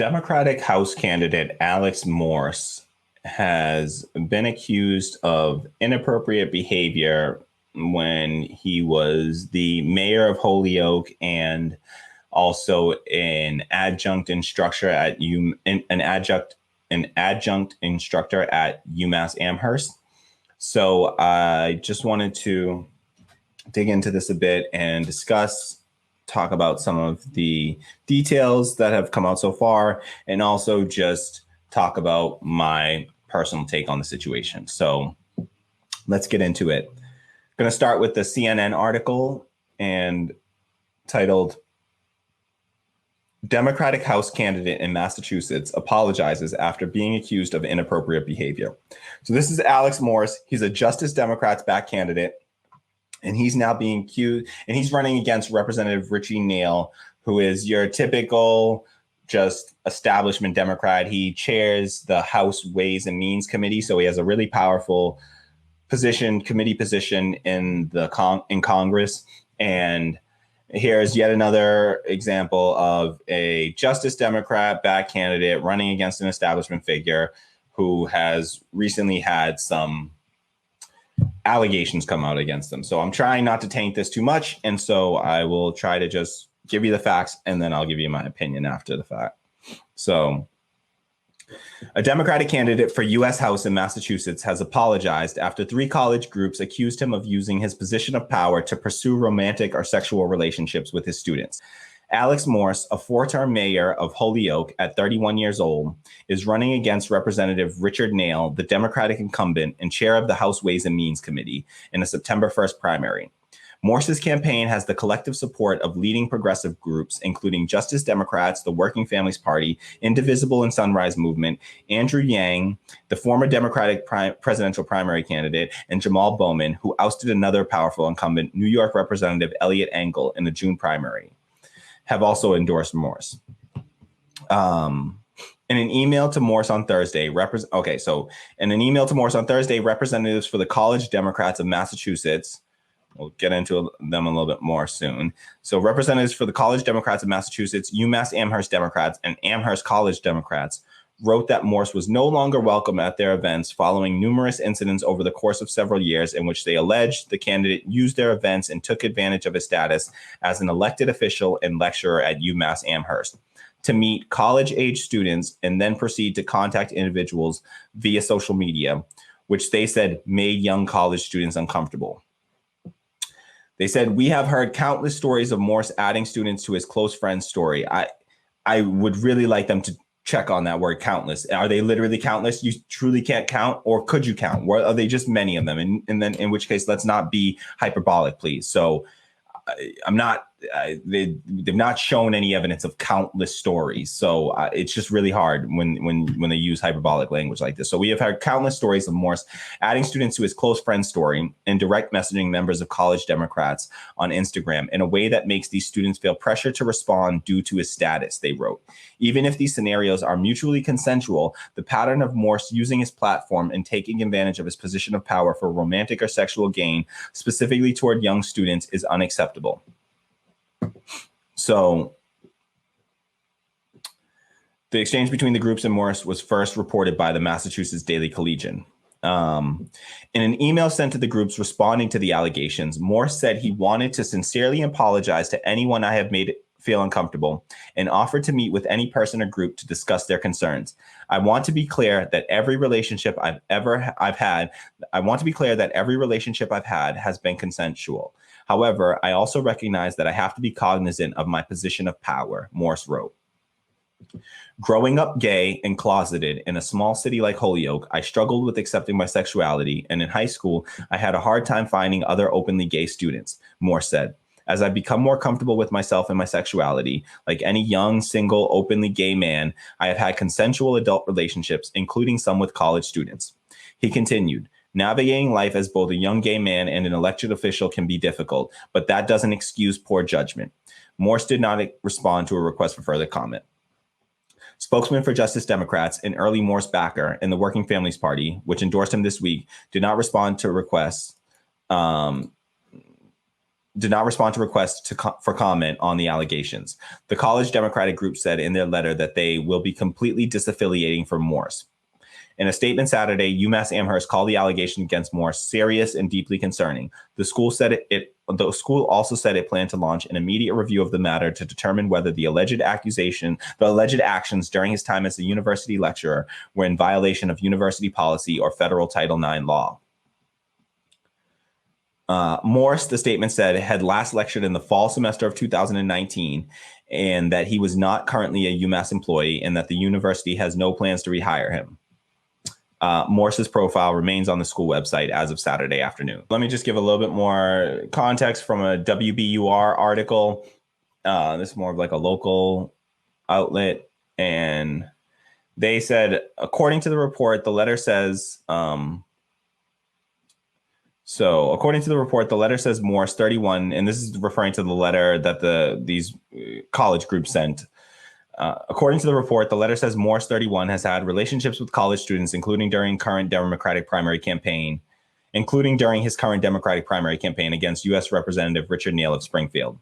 Democratic House candidate Alex Morse has been accused of inappropriate behavior when he was the mayor of Holyoke and also an adjunct instructor at an adjunct instructor at UMass Amherst. So I just wanted to dig into this a bit and talk about some of the details that have come out so far, and also just talk about my personal take on the situation. So let's get into it. I'm going to start with the CNN article and titled Democratic House candidate in Massachusetts apologizes after being accused of inappropriate behavior. So this is Alex Morse. He's a Justice Democrats back candidate. And he's now being accused, and he's running against Representative Neal, who is your typical just establishment Democrat. He chairs the House Ways and Means Committee, so he has a really powerful committee position in Congress. And here's yet another example of a Justice Democrat back candidate running against an establishment figure who has recently had some allegations come out against them. So I'm trying not to taint this too much. And so I will try to just give you the facts, and then I'll give you my opinion after the fact. So a Democratic candidate for U.S. House in Massachusetts has apologized after 3 college groups accused him of using his position of power to pursue romantic or sexual relationships with his students. Alex Morse, a 4-term mayor of Holyoke at 31 years old, is running against Representative Neal, the Democratic incumbent and chair of the House Ways and Means Committee, in a September 1st primary. Morse's campaign has the collective support of leading progressive groups, including Justice Democrats, the Working Families Party, Indivisible and Sunrise Movement, Andrew Yang, the former Democratic presidential primary candidate, and Jamal Bowman, who ousted another powerful incumbent, New York Representative Eliot Engel, in the June primary, have also endorsed Morse. In an email to Morse on Thursday, representatives for the College Democrats of Massachusetts, we'll get into them a little bit more soon. So representatives for the College Democrats of Massachusetts, UMass Amherst Democrats, and Amherst College Democrats wrote that Morse was no longer welcome at their events following numerous incidents over the course of several years in which they alleged the candidate used their events and took advantage of his status as an elected official and lecturer at UMass Amherst to meet college-age students and then proceed to contact individuals via social media, which they said made young college students uncomfortable. They said, "We have heard countless stories of Morse adding students to his close friends story." I would really like them to check on that word countless. Are they literally countless? You truly can't count, or could you count? Or are they just many of them? And then in which case, let's not be hyperbolic, please. So they've not shown any evidence of countless stories. So it's just really hard when they use hyperbolic language like this. So we have heard countless stories of Morse adding students to his close friend story and direct messaging members of college Democrats on Instagram in a way that makes these students feel pressure to respond due to his status, they wrote. Even if these scenarios are mutually consensual, the pattern of Morse using his platform and taking advantage of his position of power for romantic or sexual gain, specifically toward young students, is unacceptable. So the exchange between the groups and Morse was first reported by the Massachusetts Daily Collegian. In an email sent to the groups responding to the allegations, Morse said he wanted to sincerely apologize to anyone I have made feel uncomfortable and offered to meet with any person or group to discuss their concerns. I want to be clear that every relationship I've had has been consensual. However, I also recognize that I have to be cognizant of my position of power, Morse wrote. Growing up gay and closeted in a small city like Holyoke, I struggled with accepting my sexuality, and in high school, I had a hard time finding other openly gay students, Morse said. As I've become more comfortable with myself and my sexuality, like any young, single, openly gay man, I have had consensual adult relationships, including some with college students. He continued, navigating life as both a young gay man and an elected official can be difficult, but that doesn't excuse poor judgment. Morse did not respond to a request for further comment. Spokesman for Justice Democrats, an early Morse backer in the Working Families Party, which endorsed him this week, did not respond to requests did not respond to requests for comment on the allegations. The college Democratic group said in their letter that they will be completely disaffiliating from Morse. In a statement Saturday, UMass Amherst called the allegation against Morse serious and deeply concerning. The school also said it planned to launch an immediate review of the matter to determine whether the alleged actions during his time as a university lecturer were in violation of university policy or federal Title IX law. Morse, the statement said, had last lectured in the fall semester of 2019 and that he was not currently a UMass employee and that the university has no plans to rehire him. Morse's profile remains on the school website as of Saturday afternoon. Let me just give a little bit more context from a WBUR article. This is more of like a local outlet. And they said, according to the report, the letter says, according to the report, the letter says Morse 31, and this is referring to the letter that these college groups sent. According to the report, the letter says Morse 31 has had relationships with college students, including during his current Democratic primary campaign against U.S. Representative Richard Neal of Springfield.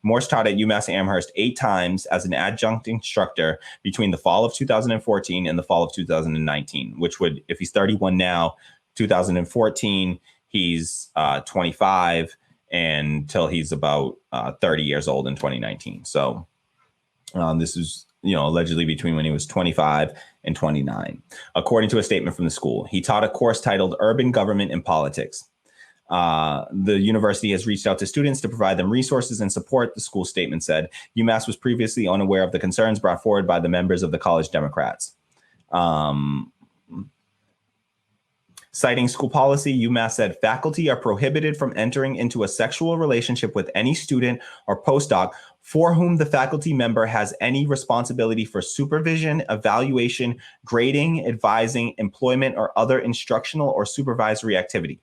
Morse taught at UMass Amherst 8 times as an adjunct instructor between the fall of 2014 and the fall of 2019, which would, if he's 31 now, 2014, he's 25 until he's about 30 years old in 2019. So this is, allegedly between when he was 25 and 29. According to a statement from the school, he taught a course titled Urban Government and Politics. The university has reached out to students to provide them resources and support, the school statement said. UMass was previously unaware of the concerns brought forward by the members of the college Democrats. Citing school policy, UMass said faculty are prohibited from entering into a sexual relationship with any student or postdoc for whom the faculty member has any responsibility for supervision, evaluation, grading, advising, employment, or other instructional or supervisory activity.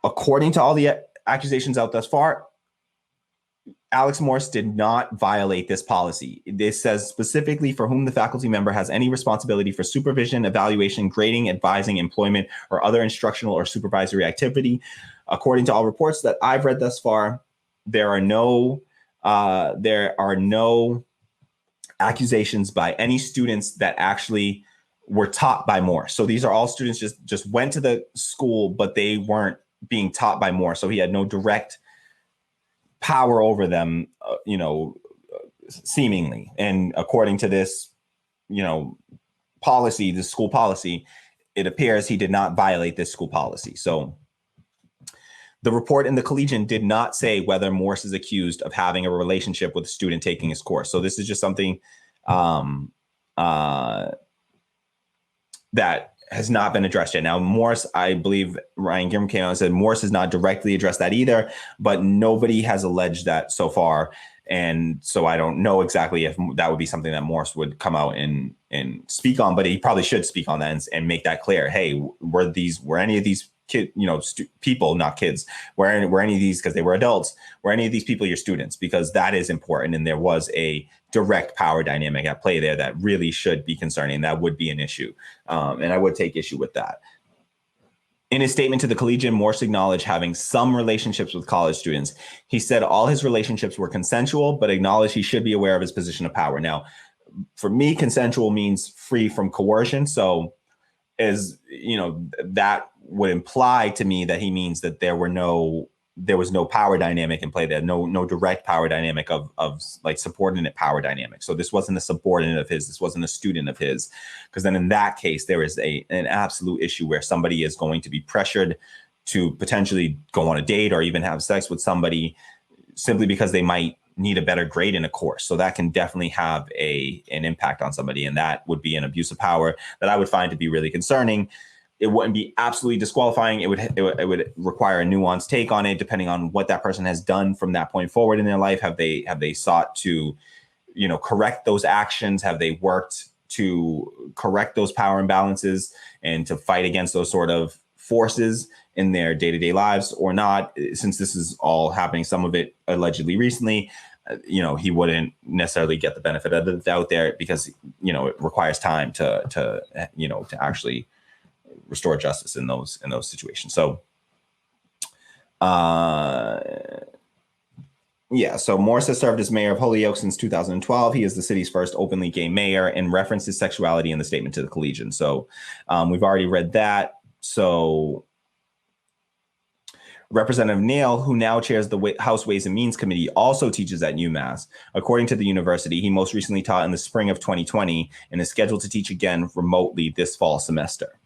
According to all the accusations out thus far, Alex Morse did not violate this policy. This says specifically for whom the faculty member has any responsibility for supervision, evaluation, grading, advising, employment, or other instructional or supervisory activity. According to all reports that I've read thus far, there are no accusations by any students that actually were taught by Morse. So these are all students just went to the school, but they weren't being taught by Morse. So he had no direct power over them, seemingly. And according to this, policy, the school policy, it appears he did not violate this school policy. So the report in the Collegian did not say whether Morse is accused of having a relationship with a student taking his course. So this is just something that has not been addressed yet. Now, Morse, I believe Ryan Grim came out and said Morse has not directly addressed that either, but nobody has alleged that so far. And so I don't know exactly if that would be something that Morse would come out and speak on, but he probably should speak on that and make that clear. Hey, were any of these kids, people, not kids, were any of these, because they were adults, were any of these people your students? Because that is important. And there was a direct power dynamic at play there that really should be concerning. That would be an issue. And I would take issue with that. In his statement to the Collegian, Morse acknowledged having some relationships with college students. He said all his relationships were consensual, but acknowledged he should be aware of his position of power. Now, for me, consensual means free from coercion. So that would imply to me that he means that there was no power dynamic in play there, no direct power dynamic of like subordinate power dynamic. So this wasn't a subordinate of his, this wasn't a student of his, because then in that case, there is an absolute issue where somebody is going to be pressured to potentially go on a date or even have sex with somebody simply because they might need a better grade in a course. So that can definitely have an impact on somebody. And that would be an abuse of power that I would find to be really concerning. It wouldn't be absolutely disqualifying. It would require a nuanced take on it, depending on what that person has done from that point forward in their life. Have they sought to, correct those actions? Have they worked to correct those power imbalances and to fight against those sort of forces in their day-to-day lives or not? Since this is all happening, some of it allegedly recently, he wouldn't necessarily get the benefit of the doubt there because, it requires time to actually restore justice in those situations. So Uh, Yeah, so Morse has served as mayor of Holyoke since 2012. He is the city's first openly gay mayor and referenced his sexuality in the statement to the Collegian. So we've already read that. So Representative Neal, who now chairs the House Ways and Means Committee, also teaches at UMass. According to the university, he most recently taught in the spring of 2020 and is scheduled to teach again remotely this fall semester.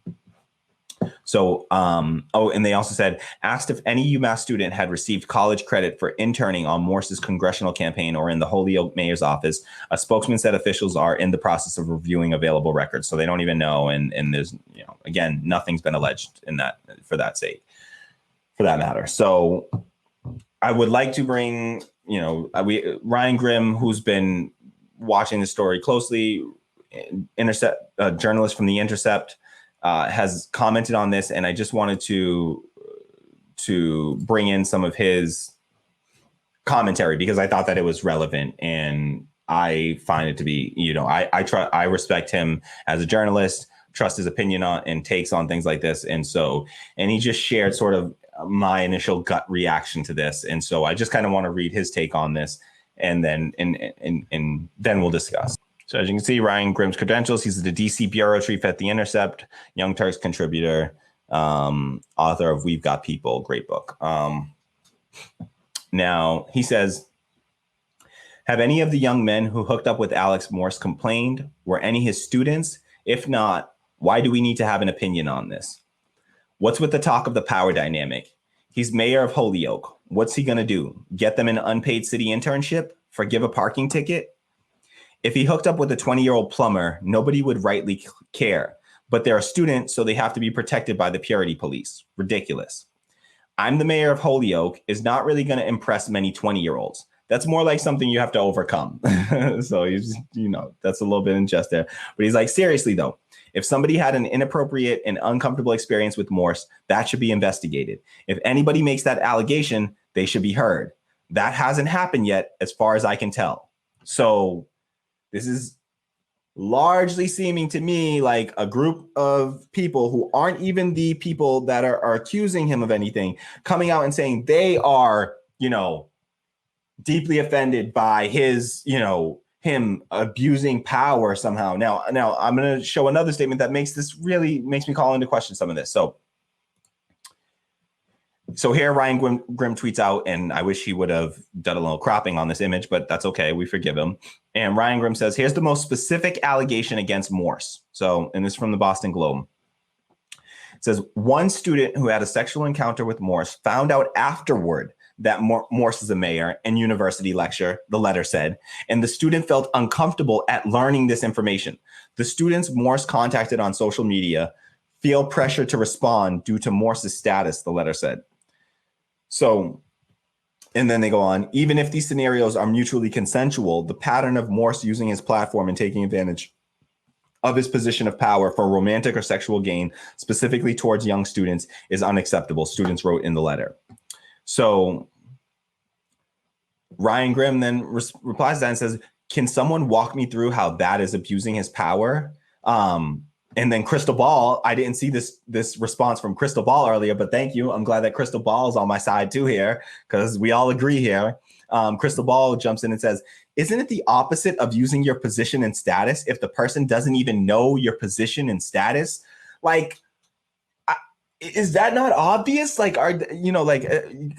So, and they also said, asked if any UMass student had received college credit for interning on Morse's congressional campaign or in the Holyoke mayor's office. A spokesman said officials are in the process of reviewing available records, so they don't even know. And there's, again, nothing's been alleged in that for that matter. So, I would like to bring, Ryan Grimm, who's been watching the story closely, Intercept, journalist from the Intercept. Has commented on this, and I just wanted to bring in some of his commentary because I thought that it was relevant, and I find it to be, I respect him as a journalist, trust his opinion on and takes on things like this, and he just shared sort of my initial gut reaction to this, and so I just kind of want to read his take on this, and then then we'll discuss. So as you can see, Ryan Grimm's credentials, he's the DC bureau chief at The Intercept, Young Turks contributor, author of We've Got People, great book. Now, he says, have any of the young men who hooked up with Alex Morse complained? Were any his students? If not, why do we need to have an opinion on this? What's with the talk of the power dynamic? He's mayor of Holyoke. What's he going to do? Get them an unpaid city internship? Forgive a parking ticket? If he hooked up with a 20-year-old plumber, nobody would rightly care. But they're a student, so they have to be protected by the purity police. Ridiculous. I'm the mayor of Holyoke is not really going to impress many 20-year-olds. That's more like something you have to overcome. So, that's a little bit in jest there. But he's like, seriously, though, if somebody had an inappropriate and uncomfortable experience with Morse, that should be investigated. If anybody makes that allegation, they should be heard. That hasn't happened yet, as far as I can tell. So this is largely seeming to me like a group of people who aren't even the people that are accusing him of anything, coming out and saying they are, deeply offended by his, him abusing power somehow. Now I'm going to show another statement that makes me call into question some of this. So here Ryan Grimm tweets out, and I wish he would have done a little cropping on this image, but that's okay. We forgive him. And Ryan Grimm says, here's the most specific allegation against Morse. And this is from the Boston Globe. It says, one student who had a sexual encounter with Morse found out afterward that Morse is a mayor and university lecturer, the letter said, and the student felt uncomfortable at learning this information. The students Morse contacted on social media feel pressure to respond due to Morse's status, the letter said. So, and then they go on, even if these scenarios are mutually consensual, the pattern of Morse using his platform and taking advantage of his position of power for romantic or sexual gain, specifically towards young students, is unacceptable, students wrote in the letter. So Ryan Grimm then replies to that and says, can someone walk me through how that is abusing his power? And then Crystal Ball, I didn't see this response from Crystal Ball earlier, but thank you. I'm glad that Crystal Ball is on my side too here, because we all agree here. Crystal Ball jumps in and says, isn't it the opposite of using your position and status if the person doesn't even know your position and status? Like, is that not obvious? Like,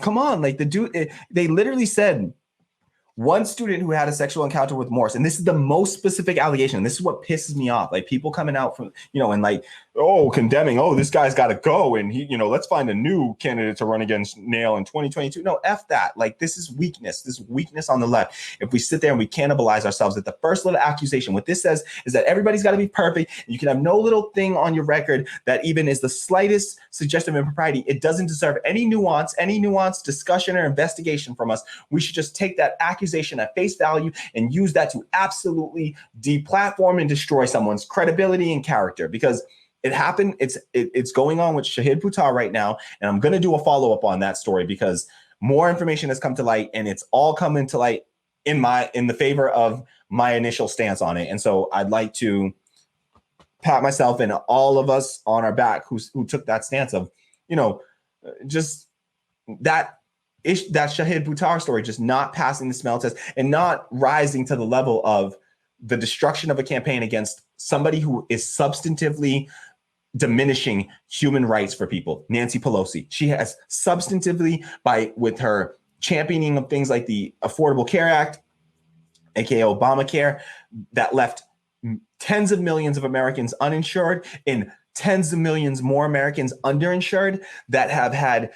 come on, like the dude, they literally said, one student who had a sexual encounter with Morse, and this is the most specific allegation. This is what pisses me off. Like people coming out from, and like, condemning, this guy's got to go. And he, let's find a new candidate to run against Neal in 2022. No, F that. Like this is weakness on the left. If we sit there and we cannibalize ourselves at the first little accusation, what this says is that everybody's got to be perfect. And you can have no little thing on your record that even is the slightest suggestion of impropriety. It doesn't deserve any nuance, discussion or investigation from us. We should just take that accusation at face value and use that to absolutely deplatform and destroy someone's credibility and character, because it happened. It's going on with Shahid Buttar right now. And I'm going to do a follow-up on that story because more information has come to light, and it's all coming to light in the favor of my initial stance on it. And so I'd like to pat myself and all of us on our back who took that stance of, just that Shahid Buttar story just not passing the smell test and not rising to the level of the destruction of a campaign against somebody who is substantively diminishing human rights for people. Nancy Pelosi, she has substantively, with her championing of things like the Affordable Care Act, aka Obamacare, that left tens of millions of Americans uninsured and tens of millions more Americans underinsured, that have had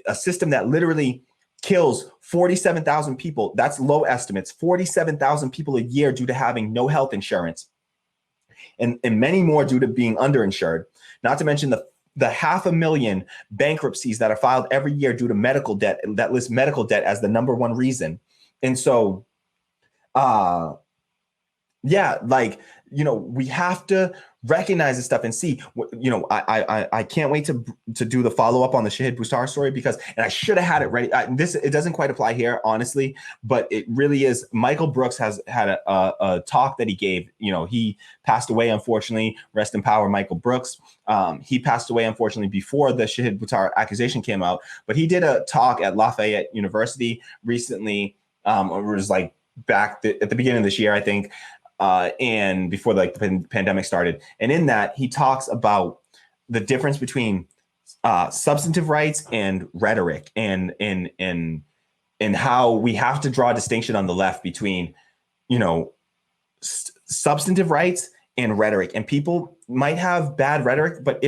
a system that literally kills 47,000 people. That's low estimates, 47,000 people a year due to having no health insurance, and many more due to being underinsured. Not to mention the 500,000 bankruptcies that are filed every year due to medical debt, that list medical debt as the number one reason. And so, yeah, like, you know, we have to recognize this stuff and see, you know, I can't wait to do the follow-up on the Shahid Buttar story, because, and I should have had it ready. It doesn't quite apply here, honestly, but it really is. Michael Brooks has had a talk that he gave. You know, he passed away, unfortunately. Rest in power, Michael Brooks. He passed away, unfortunately, before the Shahid Buttar accusation came out, but he did a talk at Lafayette University recently. It was like back at the beginning of this year, I think. And before the pandemic started. And in that, he talks about the difference between substantive rights and rhetoric, and how we have to draw a distinction on the left between, you know, substantive rights and rhetoric. And people might have bad rhetoric, but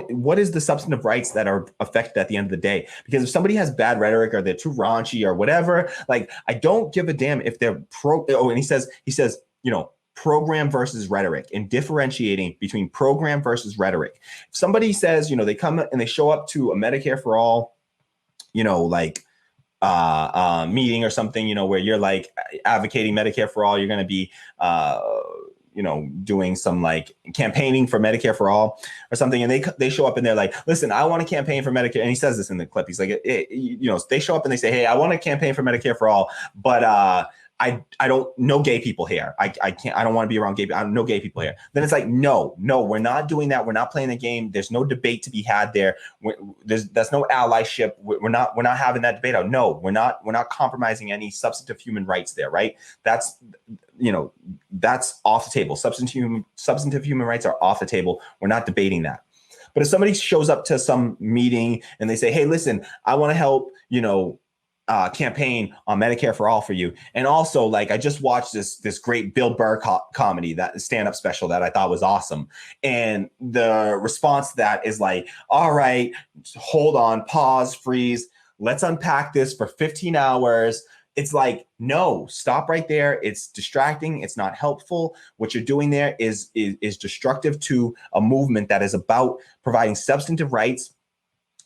what is the substantive rights that are affected at the end of the day? Because if somebody has bad rhetoric, or they're too raunchy or whatever, like, I don't give a damn if they're and he says, you know, program versus rhetoric, and differentiating between program versus rhetoric. If somebody says, you know, they come and they show up to a Medicare for all, you know, like meeting or something, you know, where you're like advocating Medicare for all, you're going to be, you know, doing some like campaigning for Medicare for all or something. And they show up and they're like, listen, I want to campaign for Medicare. And he says this in the clip. He's like, you know, they show up and they say, hey, I want to campaign for Medicare for all, but I don't know gay people here. I don't want to be around gay people. I don't know gay people here. Then it's like, no, we're not doing that. We're not playing the game. There's no debate to be had there. That's no allyship. We're not having that debate. No, we're not compromising any substantive human rights there, right? That's, you know, that's off the table. Substantive human rights are off the table. We're not debating that. But if somebody shows up to some meeting and they say, hey, listen, I want to help, you know, campaign on Medicare for all for you. And also, like, I just watched this great Bill Burr comedy, that stand-up special that I thought was awesome. And the response to that is like, all right, hold on, pause, freeze. Let's unpack this for 15 hours. It's like, no, stop right there. It's distracting. It's not helpful. What you're doing there is destructive to a movement that is about providing substantive rights,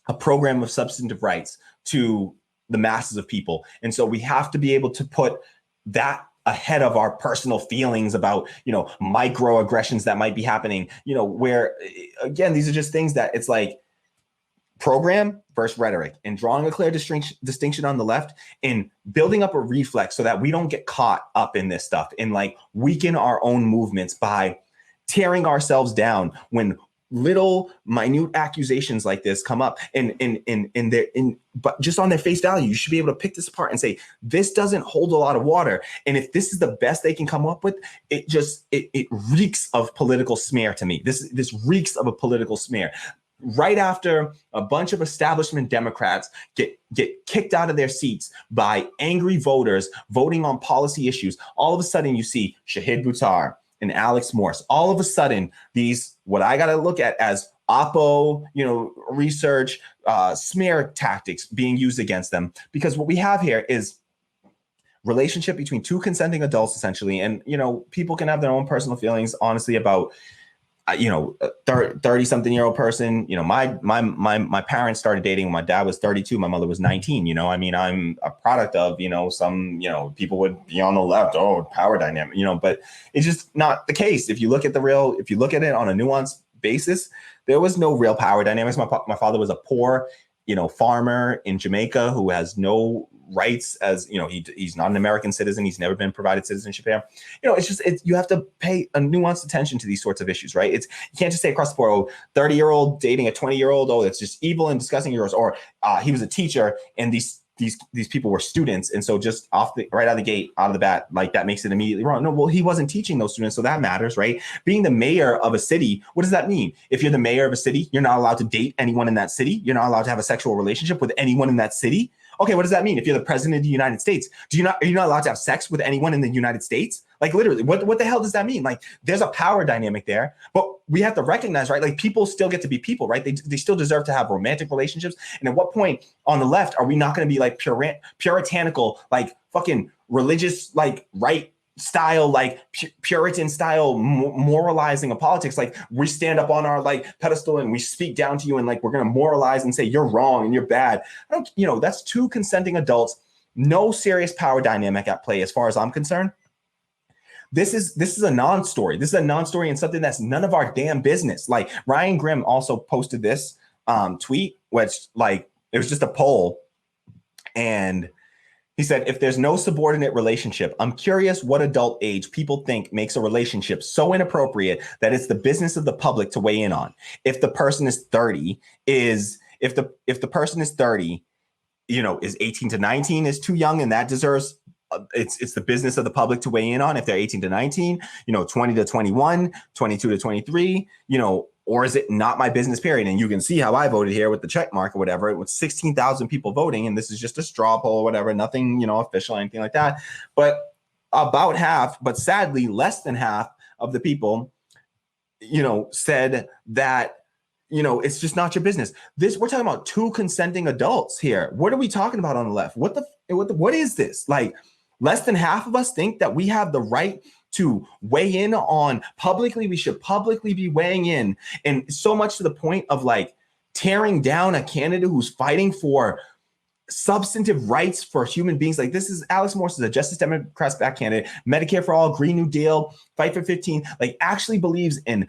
a program of substantive rights to the masses of people. And so we have to be able to put that ahead of our personal feelings about, you know, microaggressions that might be happening, you know, where, again, these are just things that it's like program versus rhetoric, and drawing a clear distinction on the left, and building up a reflex so that we don't get caught up in this stuff and like weaken our own movements by tearing ourselves down when little minute accusations like this come up, but just on their face value, you should be able to pick this apart and say, this doesn't hold a lot of water. And if this is the best they can come up with, it reeks of political smear to me. This reeks of a political smear. Right after a bunch of establishment Democrats get kicked out of their seats by angry voters voting on policy issues, all of a sudden you see Shahid Buttar and Alex Morse. All of a sudden, these, what I got to look at as Oppo, you know, research, smear tactics being used against them. Because what we have here is relationship between two consenting adults, essentially. And, you know, people can have their own personal feelings, honestly, about, you know, a 30-something-year-old person. You know, my parents started dating when my dad was 32, my mother was 19. You know, I mean, I'm a product of, you know, some, you know, people would be on the left, oh, power dynamic, you know, but it's just not the case. If you look at it on a nuanced basis, there was no real power dynamics. My father was a poor, you know, farmer in Jamaica who has no rights as, he's not an American citizen. He's never been provided citizenship here. You have to pay a nuanced attention to these sorts of issues, right? You can't just say across the board, 30-year-old dating a 20-year-old, it's just evil and disgusting, or he was a teacher and these people were students, and so just right out of the gate, out of the bat, like that makes it immediately wrong. No, well, he wasn't teaching those students, so that matters, right? Being the mayor of a city, what does that mean? If you're the mayor of a city, you're not allowed to date anyone in that city. You're not allowed to have a sexual relationship with anyone in that city. Okay, what does that mean? If you're the president of the United States, are you not allowed to have sex with anyone in the United States? Like literally, what the hell does that mean? Like there's a power dynamic there, but we have to recognize, right? Like people still get to be people, right? They still deserve to have romantic relationships. And at what point on the left are we not going to be like puritanical, like fucking religious, like right style, like Puritan style moralizing of politics? Like we stand up on our like pedestal and we speak down to you and like we're going to moralize and say you're wrong and you're bad. That's two consenting adults, no serious power dynamic at play as far as I'm concerned. This is a non-story. This is a non-story and something that's none of our damn business. Like Ryan Grimm also posted this tweet, which like it was just a poll, and he said, if there's no subordinate relationship, I'm curious what adult age people think makes a relationship so inappropriate that it's the business of the public to weigh in on. If the person is 30, if the person is 30, is 18 to 19 is too young, and that deserves it's the business of the public to weigh in on. If they're 18 to 19, 20 to 21, 22 to 23, or is it not my business, period? And you can see how I voted here with the check mark or whatever. It was 16,000 people voting, and this is just a straw poll or whatever, nothing, official or anything like that. But about half, but sadly less than half of the people, said that, it's just not your business. We're talking about two consenting adults here. What are we talking about on the left? What is this? Like less than half of us think that we have the right to weigh in on publicly. We should publicly be weighing in, and so much to the point of like tearing down a candidate who's fighting for substantive rights for human beings. Like this is Alex Morse is a Justice Democrats back candidate, Medicare for all, Green New Deal, Fight for 15, like actually believes in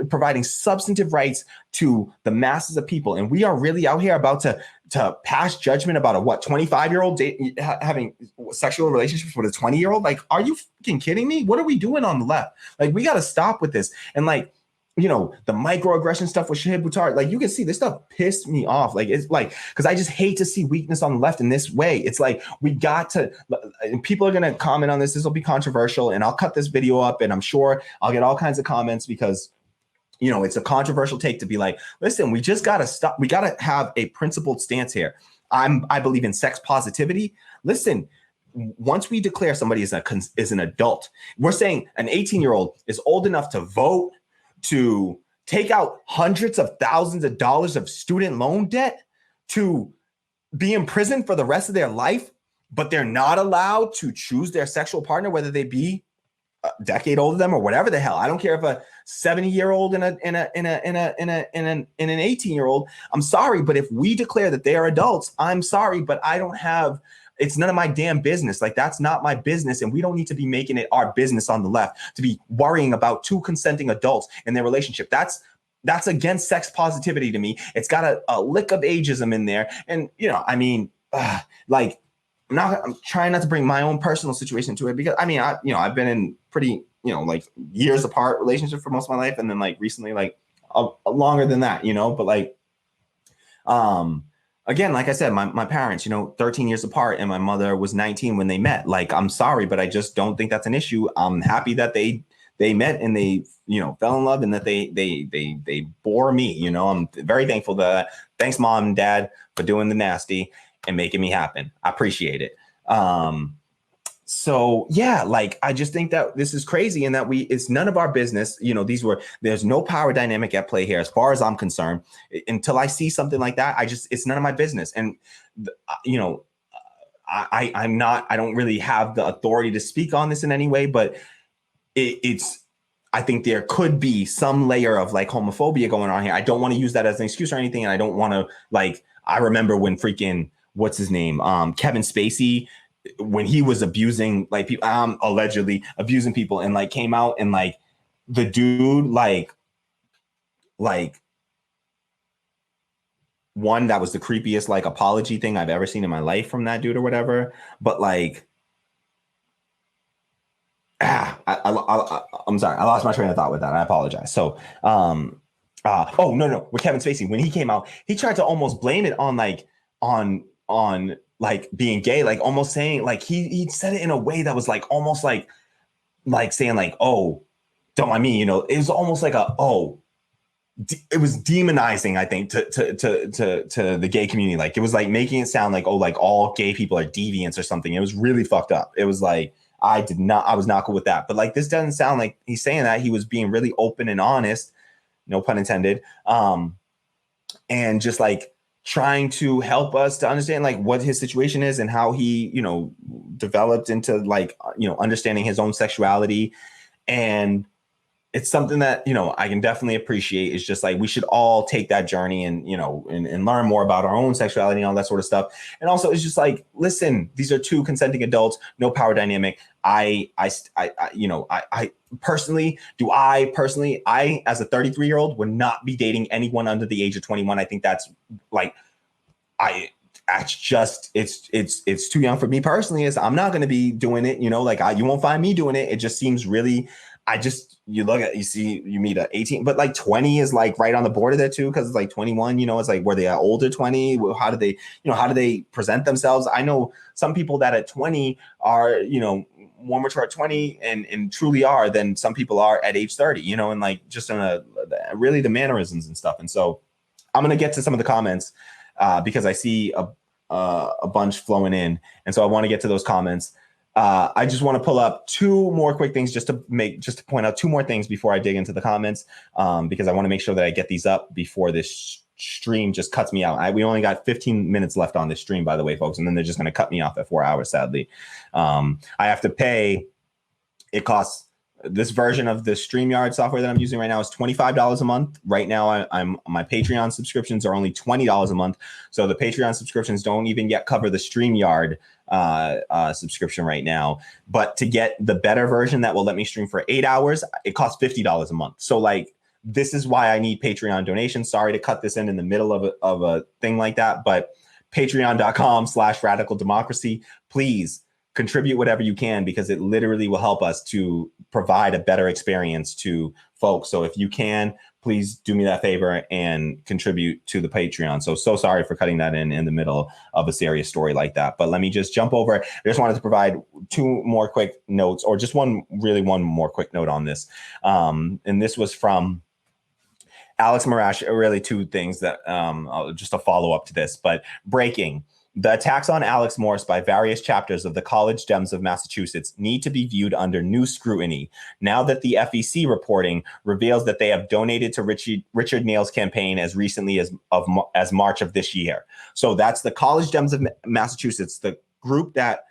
providing substantive rights to the masses of people. And we are really out here about to pass judgment about a 25-year-old having sexual relationships with a 20-year-old. Like, are you fucking kidding me? What are we doing on the left? Like, we got to stop with this. And like, the microaggression stuff with Shahid Buttar, like you can see this stuff pissed me off. Like, it's like, because I just hate to see weakness on the left in this way. It's like, we got to, and people are going to comment on this. This will be controversial, and I'll cut this video up, and I'm sure I'll get all kinds of comments because, it's a controversial take to be like, listen, we just got to stop. We got to have a principled stance here. I believe in sex positivity. Listen, once we declare somebody is an adult, we're saying an 18-year-old is old enough to vote, to take out hundreds of thousands of dollars of student loan debt, to be in prison for the rest of their life, but they're not allowed to choose their sexual partner, whether they be a decade older than them or whatever the hell. I don't care if a 70-year-old and an 18-year-old. I'm sorry, but if we declare that they are adults, I'm sorry, but it's none of my damn business. Like, that's not my business. And we don't need to be making it our business on the left to be worrying about two consenting adults and their relationship. That's against sex positivity to me. It's got a lick of ageism in there. And, like, I'm trying not to bring my own personal situation to it because I've been in pretty, like years apart relationship for most of my life. And then like recently, like longer than that, but like, again, like I said, my parents, 13 years apart, and my mother was 19 when they met. Like, I'm sorry, but I just don't think that's an issue. I'm happy that they met and they, fell in love, and that they bore me. I'm very thankful that. Thanks, Mom and Dad, for doing the nasty and making me happen. I appreciate it. So yeah, like, I just think that this is crazy, and that it's none of our business. There's no power dynamic at play here as far as I'm concerned. Until I see something like that, it's none of my business. And, I don't really have the authority to speak on this in any way, but I think there could be some layer of like homophobia going on here. I don't want to use that as an excuse or anything. And I don't want to, like, I remember when freaking, what's his name? Kevin Spacey, when he was abusing like people, allegedly abusing people, and like came out and like the dude like one, that was the creepiest like apology thing I've ever seen in my life from that dude or whatever. But like, I'm sorry, I lost my train of thought with that. I apologize. So, oh no, with Kevin Spacey, when he came out, he tried to almost blame it on like on like being gay, like almost saying like he said it in a way that was like almost like saying like, oh, don't mind me, it was almost like it was demonizing, I think, to the gay community. Like it was like making it sound like, oh, like all gay people are deviants or something. It was really fucked up. It was like, I was not cool with that. But like, this doesn't sound like he's saying that. He was being really open and honest, no pun intended. And just like trying to help us to understand like what his situation is and how he, developed into like, understanding his own sexuality. And it's something that, I can definitely appreciate. It's just like, we should all take that journey and, and learn more about our own sexuality and all that sort of stuff. And also it's just like, listen, these are two consenting adults, no power dynamic. I personally, as a 33-year-old would not be dating anyone under the age of 21. I think that's like, it's too young for me personally. I'm not going to be doing it, you won't find me doing it. It just seems really, you meet a 18, but like 20 is like right on the border there too. Cause it's like 21, it's like, were they an older 20? How do they present themselves? I know some people that at 20 are, more mature at 20 and truly are than some people are at age 30, and like just on really the mannerisms and stuff. And so I'm going to get to some of the comments because I see a bunch flowing in. And so I want to get to those comments. I just want to pull up two more quick things just to point out two more things before I dig into the comments, because I want to make sure that I get these up before this stream just cuts me out. We only got 15 minutes left on this stream, by the way, folks, and then they're just going to cut me off at 4 hours, sadly. I have to pay. It costs, this version of the StreamYard software that I'm using right now is $25 a month. Right now, my Patreon subscriptions are only $20 a month. So the Patreon subscriptions don't even yet cover the StreamYard subscription right now. But to get the better version that will let me stream for 8 hours, it costs $50 a month. So like, this is why I need Patreon donations. Sorry to cut this in the middle of a thing like that, but patreon.com/radical democracy, please contribute whatever you can, because it literally will help us to provide a better experience to folks. So if you can, please do me that favor and contribute to the Patreon. So sorry for cutting that in the middle of a serious story like that. But let me just jump over. I just wanted to provide two more quick notes, or just one more quick note on this. And this was from Alex Marash. Really two things that just a follow up to this, but breaking. The attacks on Alex Morse by various chapters of the College Dems of Massachusetts need to be viewed under new scrutiny now that the FEC reporting reveals that they have donated to Richard Neal's campaign as recently as March of this year. So that's the College Dems of Massachusetts, the group that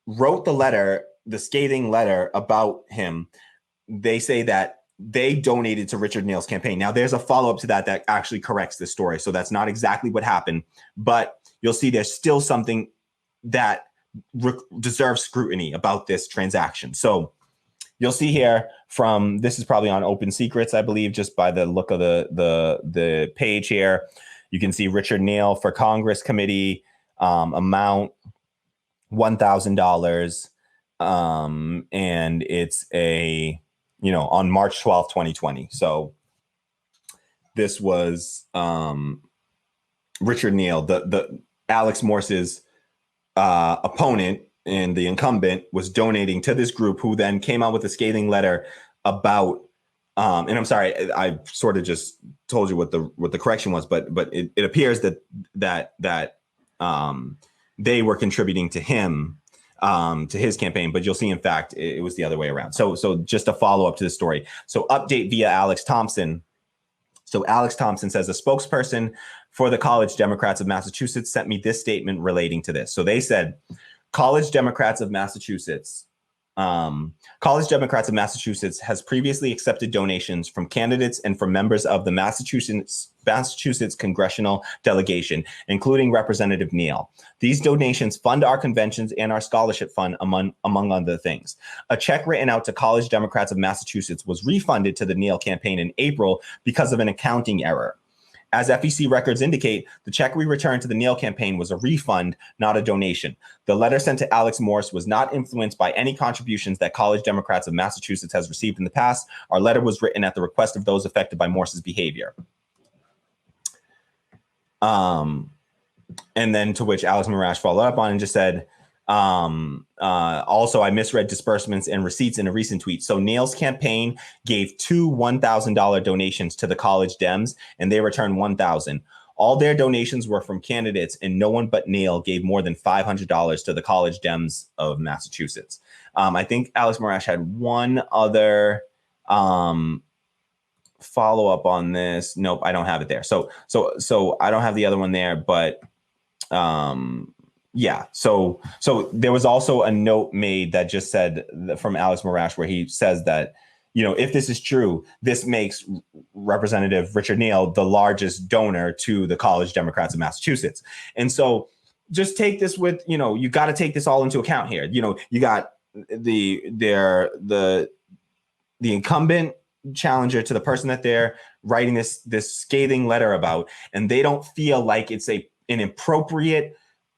wrote the letter, the scathing letter about him. They say that they donated to Richard Neal's campaign. Now, there's a follow-up to that actually corrects this story. So that's not exactly what happened, but you'll see there's still something that deserves scrutiny about this transaction. So you'll see here this is probably on Open Secrets, I believe, just by the look of the page here. You can see Richard Neal for Congress committee, amount $1,000. And it's on March 12th, 2020. So this was Richard Neal, the Alex Morse's opponent and the incumbent, was donating to this group, who then came out with a scathing letter about and I'm sorry, I sort of just told you what the correction was, but it appears that they were contributing to him, to his campaign, but you'll see, in fact, it was the other way around. So just a follow up to the story. So update via Alex Thompson. So Alex Thompson says, a spokesperson for the College Democrats of Massachusetts sent me this statement relating to this. So they said, College Democrats of Massachusetts has previously accepted donations from candidates and from members of the Massachusetts congressional delegation, including Representative Neal. These donations fund our conventions and our scholarship fund, among other things. A check written out to College Democrats of Massachusetts was refunded to the Neal campaign in April because of an accounting error. As FEC records indicate, the check we returned to the Neal campaign was a refund, not a donation. The letter sent to Alex Morse was not influenced by any contributions that College Democrats of Massachusetts has received in the past. Our letter was written at the request of those affected by Morse's behavior. And then to which Alex Morash followed up on and just said, also, I misread disbursements and receipts in a recent tweet. So Neal's campaign gave 2 $1,000 donations to the college Dems, and they returned 1,000. All their donations were from candidates, and no one but Neal gave more than $500 to the college Dems of Massachusetts. I think Alex Morash had one other follow up on this. Nope, I don't have it there. So I don't have the other one there, but yeah. So there was also a note made that just said from Alex Morash where he says that, if this is true, this makes Representative Richard Neal the largest donor to the College Democrats of Massachusetts. And so just take this with, you got to take this all into account here. You got the incumbent challenger to the person that they're writing this scathing letter about, and they don't feel like it's an appropriate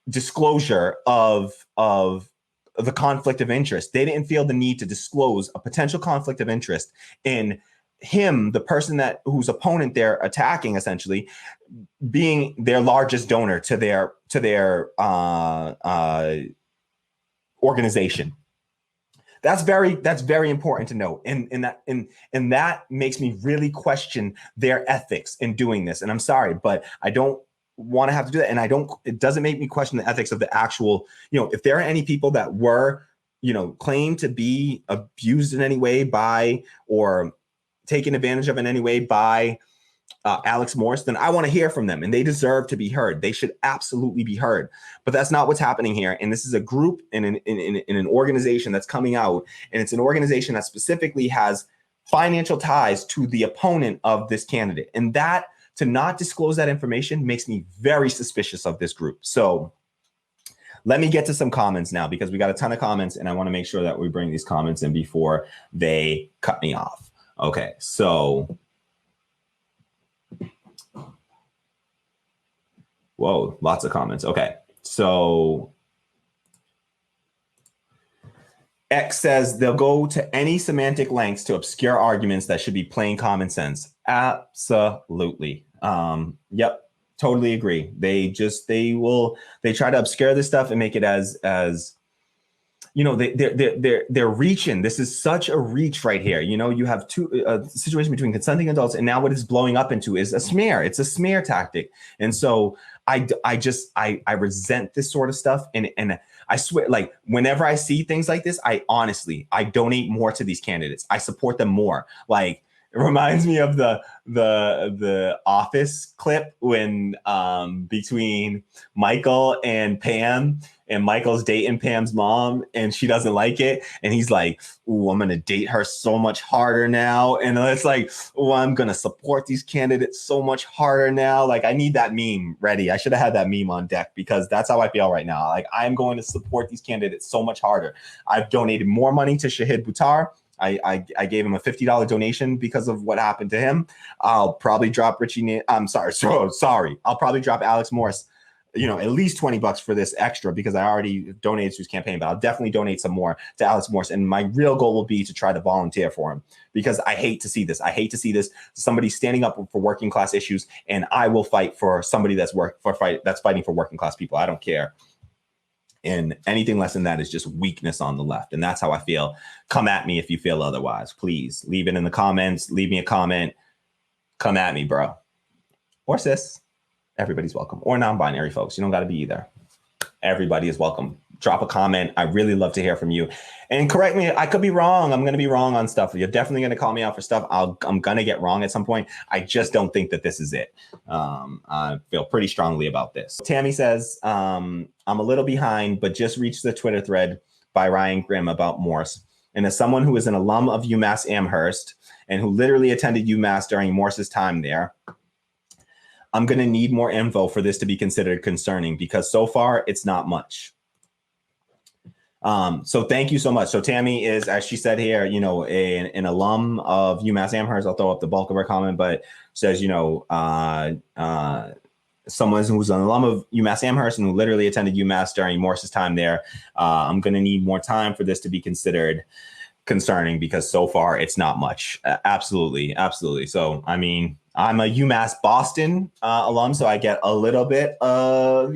disclosure of the conflict of interest. They didn't feel the need to disclose a potential conflict of interest in him, the person whose opponent they're attacking, essentially being their largest donor to their organization. That's very important to note, and that makes me really question their ethics in doing this. And I'm sorry, but I don't want to have to do that. And it doesn't make me question the ethics of the actual, if there are any people that were, claimed to be abused in any way by, or taken advantage of in any way by Alex Morse, then I want to hear from them, and they deserve to be heard. They should absolutely be heard. But that's not what's happening here. And this is a group in an organization that's coming out, and it's an organization that specifically has financial ties to the opponent of this candidate. And that, to not disclose that information, makes me very suspicious of this group. So let me get to some comments now, because we got a ton of comments, and I want to make sure that we bring these comments in before they cut me off. Okay, so whoa, lots of comments. Okay, so X says they'll go to any semantic lengths to obscure arguments that should be plain common sense. Absolutely. Yep, totally agree. They try to obscure this stuff and make it as they're reaching. This is such a reach right here. You have a situation between consenting adults, and now what it's blowing up into is a smear. It's a smear tactic. And so I resent this sort of stuff. And I swear, like, whenever I see things like this, I donate more to these candidates. I support them more. Like, it reminds me of the Office clip when between Michael and Pam, and Michael's dating Pam's mom, and she doesn't like it, and he's like, "Ooh, I'm gonna date her so much harder now," and it's like, "Oh, I'm gonna support these candidates so much harder now." Like, I need that meme ready. I should have had that meme on deck, because that's how I feel right now. Like, I'm going to support these candidates so much harder. I've donated more money to Shahid Buttar. I gave him a $50 donation because of what happened to him. I'll probably drop I'll probably drop Alex Morse, at least $20 for this extra, because I already donated to his campaign, but I'll definitely donate some more to Alex Morse. And my real goal will be to try to volunteer for him, because I hate to see this. I hate to see this. Somebody standing up for working class issues, and I will fight for somebody that's fighting for working class people. I don't care. And anything less than that is just weakness on the left. And that's how I feel. Come at me if you feel otherwise. Please leave it in the comments. Leave me a comment. Come at me, bro. Or sis. Everybody's welcome. Or non-binary folks. You don't got to be either. Everybody is welcome. Drop a comment. I really love to hear from you. And correct me. I could be wrong. I'm going to be wrong on stuff. You're definitely going to call me out for stuff I'm going to get wrong at some point. I just don't think that this is it. I feel pretty strongly about this. Tammy says, I'm a little behind, but just reached the Twitter thread by Ryan Grimm about Morse. And as someone who is an alum of UMass Amherst and who literally attended UMass during Morse's time there, I'm going to need more info for this to be considered concerning, because so far it's not much. So thank you so much. So Tammy is, as she said here, an alum of UMass Amherst. I'll throw up the bulk of her comment, but says, someone who's an alum of UMass Amherst and who literally attended UMass during Morse's time there. I'm going to need more time for this to be considered concerning, because so far it's not much. Absolutely. So, I mean, I'm a UMass Boston alum, so I get a little bit of,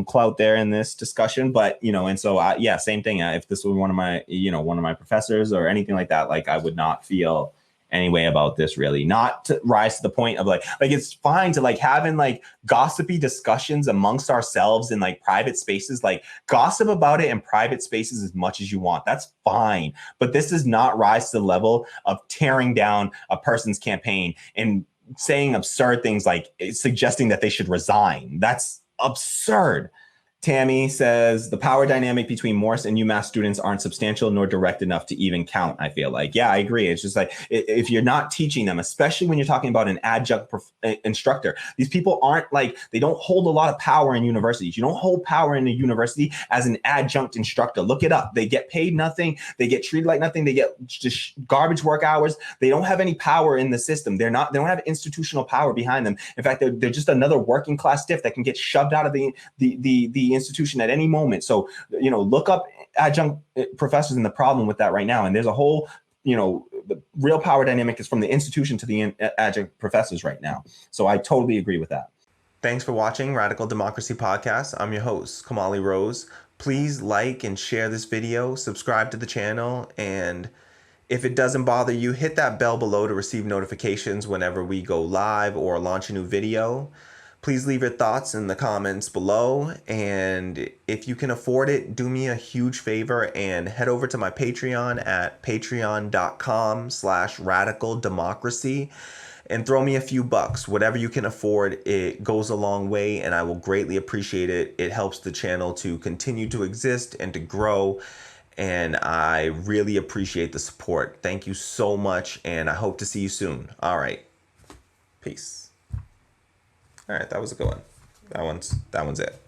clout there in this discussion, but and so same thing. If this was one of my professors or anything like that, like I would not feel any way about this, really. Not to rise to the point of like it's fine to like having like gossipy discussions amongst ourselves in like private spaces, like gossip about it in private spaces as much as you want. That's fine, but this does not rise to the level of tearing down a person's campaign and saying absurd things like suggesting that they should resign. That's absurd. Tammy says the power dynamic between Morse and UMass students aren't substantial nor direct enough to even count, I feel like. Yeah, I agree. It's just like if you're not teaching them, especially when you're talking about an adjunct instructor, these people aren't like, they don't hold a lot of power in universities. You don't hold power in a university as an adjunct instructor. Look it up. They get paid nothing. They get treated like nothing. They get just garbage work hours. They don't have any power in the system. They don't have institutional power behind them. In fact, they're just another working class stiff that can get shoved out of the institution at any moment. So, look up adjunct professors and the problem with that right now. And there's a whole, the real power dynamic is from the institution to the adjunct professors right now. So I totally agree with that. Thanks for watching Radical Democracy Podcast. I'm your host, Kamali Rose. Please like and share this video, subscribe to the channel, and if it doesn't bother you, hit that bell below to receive notifications whenever we go live or launch a new video. Please leave your thoughts in the comments below, and if you can afford it, do me a huge favor and head over to my Patreon at patreon.com/radicaldemocracy and throw me a few bucks. Whatever you can afford, it goes a long way, and I will greatly appreciate it. It helps the channel to continue to exist and to grow, and I really appreciate the support. Thank you so much, and I hope to see you soon. All right, peace. All right, that was a good one. That one's it.